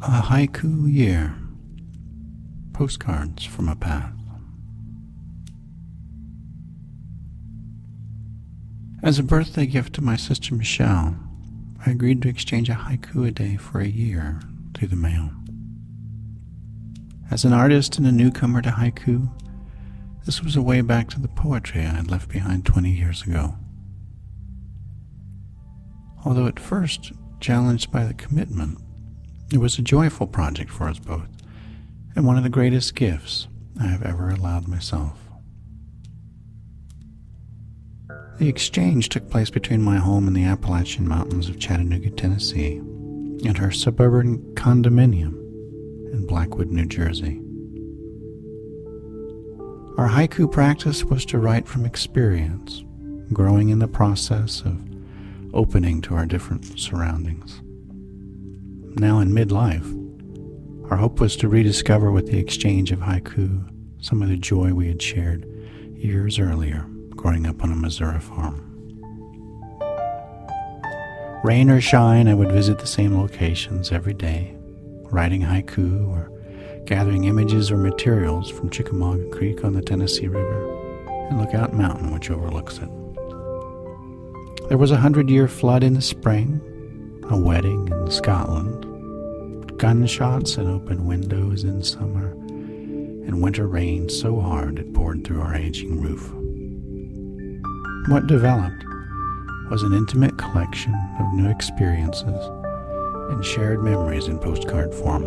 A Haiku Year. Postcards from a Path. As a birthday gift to my sister Michelle, I agreed to exchange a haiku a day for a year through the mail. As an artist and a newcomer to haiku, this was a way back to the poetry I had left behind 20 years ago. Although at first challenged by the commitment, it was a joyful project for us both, and one of the greatest gifts I have ever allowed myself. The exchange took place between my home in the Appalachian Mountains of Chattanooga, Tennessee, and her suburban condominium in Blackwood, New Jersey. Our haiku practice was to write from experience, growing in the process of opening to our different surroundings. Now in midlife, our hope was to rediscover with the exchange of haiku some of the joy we had shared years earlier growing up on a Missouri farm. Rain or shine, I would visit the same locations every day, writing haiku or gathering images or materials from Chickamauga Creek on the Tennessee River and Lookout Mountain, which overlooks it. There was a 100-year flood in the spring, a wedding in Scotland, gunshots and open windows in summer, and winter rain so hard it poured through our aging roof. What developed was an intimate collection of new experiences and shared memories in postcard form.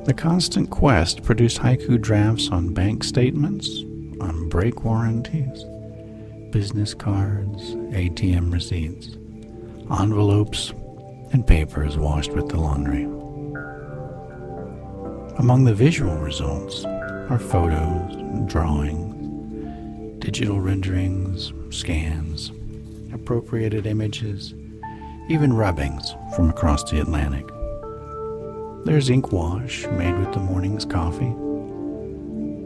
The constant quest produced haiku drafts on bank statements, on brake warranties, business cards, ATM receipts, envelopes, and papers washed with the laundry. Among the visual results are photos, drawings, digital renderings, scans, appropriated images, even rubbings from across the Atlantic. There's ink wash made with the morning's coffee,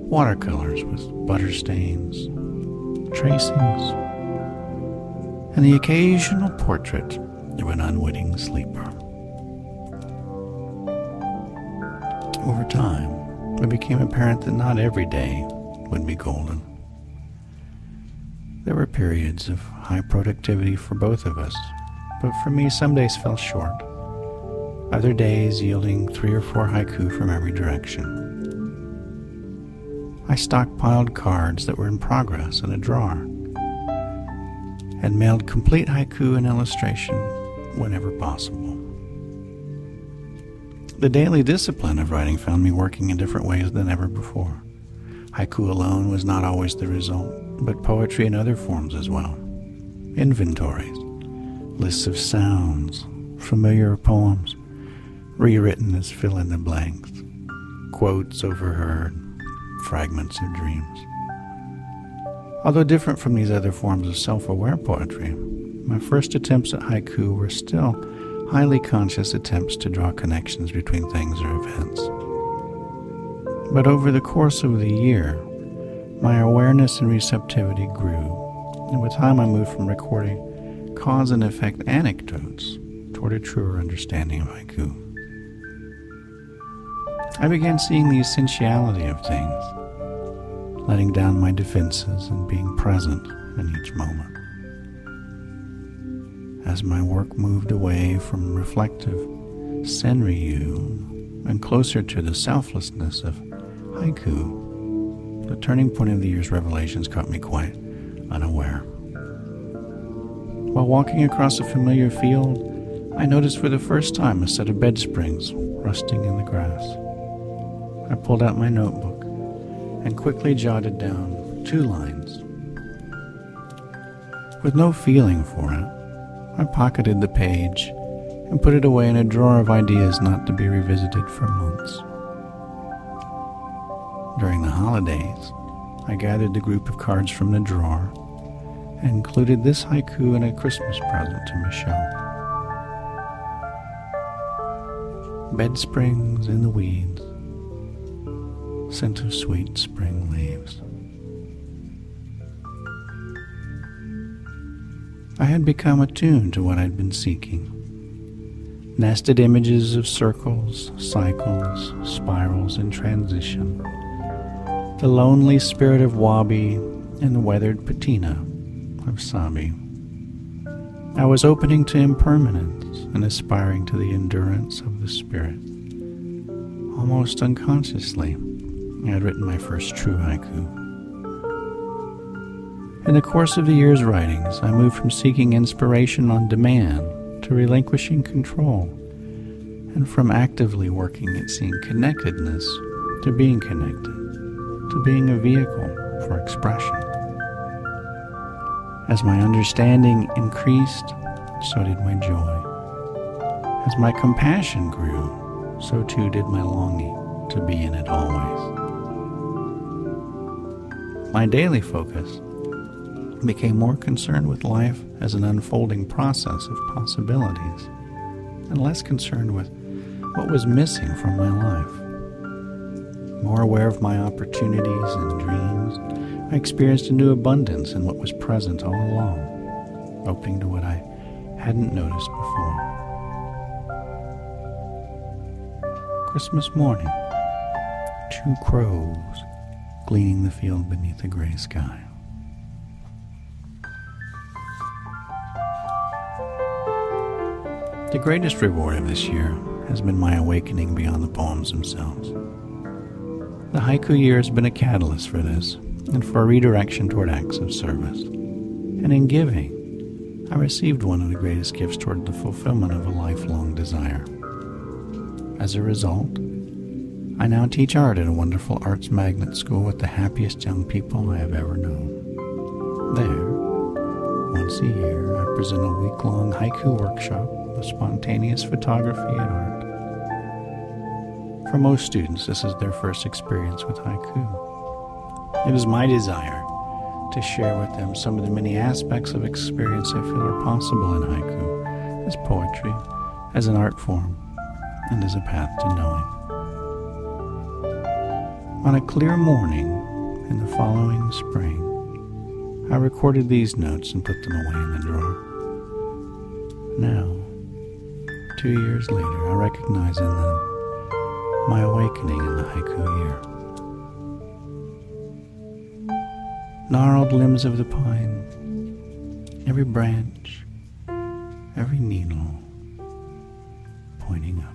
watercolors with butter stains, tracings, and the occasional portrait of an unwitting sleeper. Over time, it became apparent that not every day would be golden. There were periods of high productivity for both of us, but for me some days fell short, other days yielding 3 or 4 haiku from every direction. I stockpiled cards that were in progress in a drawer and mailed complete haiku and illustration whenever possible. The daily discipline of writing found me working in different ways than ever before. Haiku alone was not always the result, but poetry in other forms as well. Inventories, lists of sounds, familiar poems, rewritten as fill-in-the-blanks, quotes overheard, fragments of dreams. Although different from these other forms of self-aware poetry, my first attempts at haiku were still highly conscious attempts to draw connections between things or events. But over the course of the year, my awareness and receptivity grew, and with time I moved from recording cause and effect anecdotes toward a truer understanding of haiku. I began seeing the essentiality of things, letting down my defenses and being present in each moment. As my work moved away from reflective senryu and closer to the selflessness of haiku, the turning point of the year's revelations caught me quite unaware. While walking across a familiar field, I noticed for the first time a set of bed springs rusting in the grass. I pulled out my notebook and quickly jotted down 2 lines. With no feeling for it, I pocketed the page and put it away in a drawer of ideas not to be revisited for months. During the holidays, I gathered the group of cards from the drawer and included this haiku in a Christmas present to Michelle. Bed springs in the weeds, scent of sweet spring leaves. I had become attuned to what I'd been seeking, nested images of circles, cycles, spirals, and transition, the lonely spirit of Wabi and the weathered patina of Sabi. I was opening to impermanence and aspiring to the endurance of the spirit. Almost unconsciously, I had written my first true haiku. In the course of the year's writings, I moved from seeking inspiration on demand to relinquishing control, and from actively working at seeing connectedness to being connected, to being a vehicle for expression. As my understanding increased, so did my joy. As my compassion grew, so too did my longing to be in it always. My daily focus became more concerned with life as an unfolding process of possibilities, and less concerned with what was missing from my life. More aware of my opportunities and dreams, I experienced a new abundance in what was present all along, opening to what I hadn't noticed before. Christmas morning, 2 crows gleaning the field beneath a gray sky. The greatest reward of this year has been my awakening beyond the poems themselves. The Haiku Year has been a catalyst for this, and for a redirection toward acts of service. And in giving, I received one of the greatest gifts toward the fulfillment of a lifelong desire. As a result, I now teach art at a wonderful arts magnet school with the happiest young people I have ever known. There, once a year, I present a week-long haiku workshop of spontaneous photography and art. For most students, this is their first experience with haiku. It is my desire to share with them some of the many aspects of experience I feel are possible in haiku, as poetry, as an art form, and as a path to knowing. On a clear morning in the following spring, I recorded these notes and put them away in the drawer. Now, 2 years later, I recognize in them my awakening in the Haiku Year. Gnarled limbs of the pine, every branch, every needle pointing up.